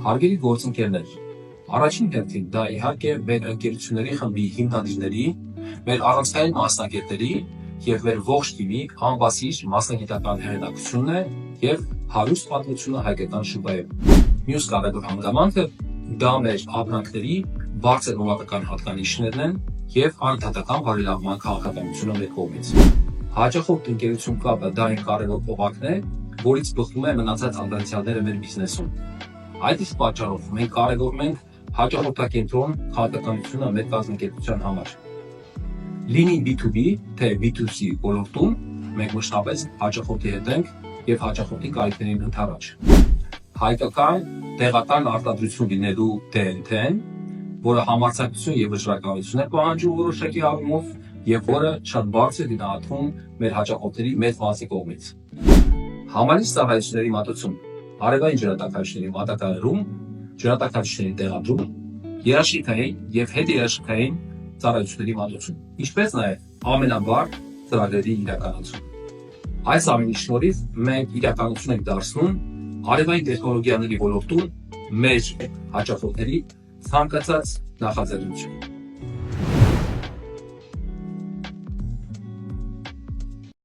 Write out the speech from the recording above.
Հարգելի գործընկերներ, առաջին հերթին դա իհարկե մեր ընկերությունների խմբի հիմնադիրների, մեր առանցքային մասնագետների եւ մեր ողջ թիմի անվասիժ մասնագիտական հեղինակությունն է եւ հարուստ պատմությունը հայկական շուկայում։ Մյուս կարևոր հանգամանքը դա մեր ապրանքների բարձր որակական հատկանիշներն են եւ անընդհատական բարելավման քաղաքականությունը մեր կողմից։ Հաճախորդ ընկերություն կապը դա այն կարևոր օղակն է, որից բխում է մնացած անդրադարձիալները մեր բիզնեսում։ Այդ իսկ պատճառով մենք կարևորում ենք հաճախորդակենտրոն քաղաքականությունը մեր կազմակերպության համար։ Լինի B2B, թե B2C ոլորտում մենք մշտապես հաճախորդի հետ ենք եւ հաճախորդի կարիքներին ընդառաջ։ Հայկական տեղական արտադրություն լինելու DNT-ն, որը համարձակություն եւ վճռականություն է պահանջում որոշակի առումով եւ որը շատ բարձր գնահատվում մեր հաճախորդների մեծ մասի կողմից։ Համալիր ծառայությունների մատուցում, արևային ջրատաքարիչների մատակարարում, ջրատաքարիչների տեղադրում, երաշիքային եւ հետերաշիքային ծառայությունների մատուցում, ինչպես նաեւ ամենաբարդ ծրագրերի իրականացում։ Այս ամենի շնորհիվ մենք իրականություն ենք դարձնում արևային տեխնոլոգիաների ոլորտում մեր հաճախորդների ցանկացած նախաձեռնություն։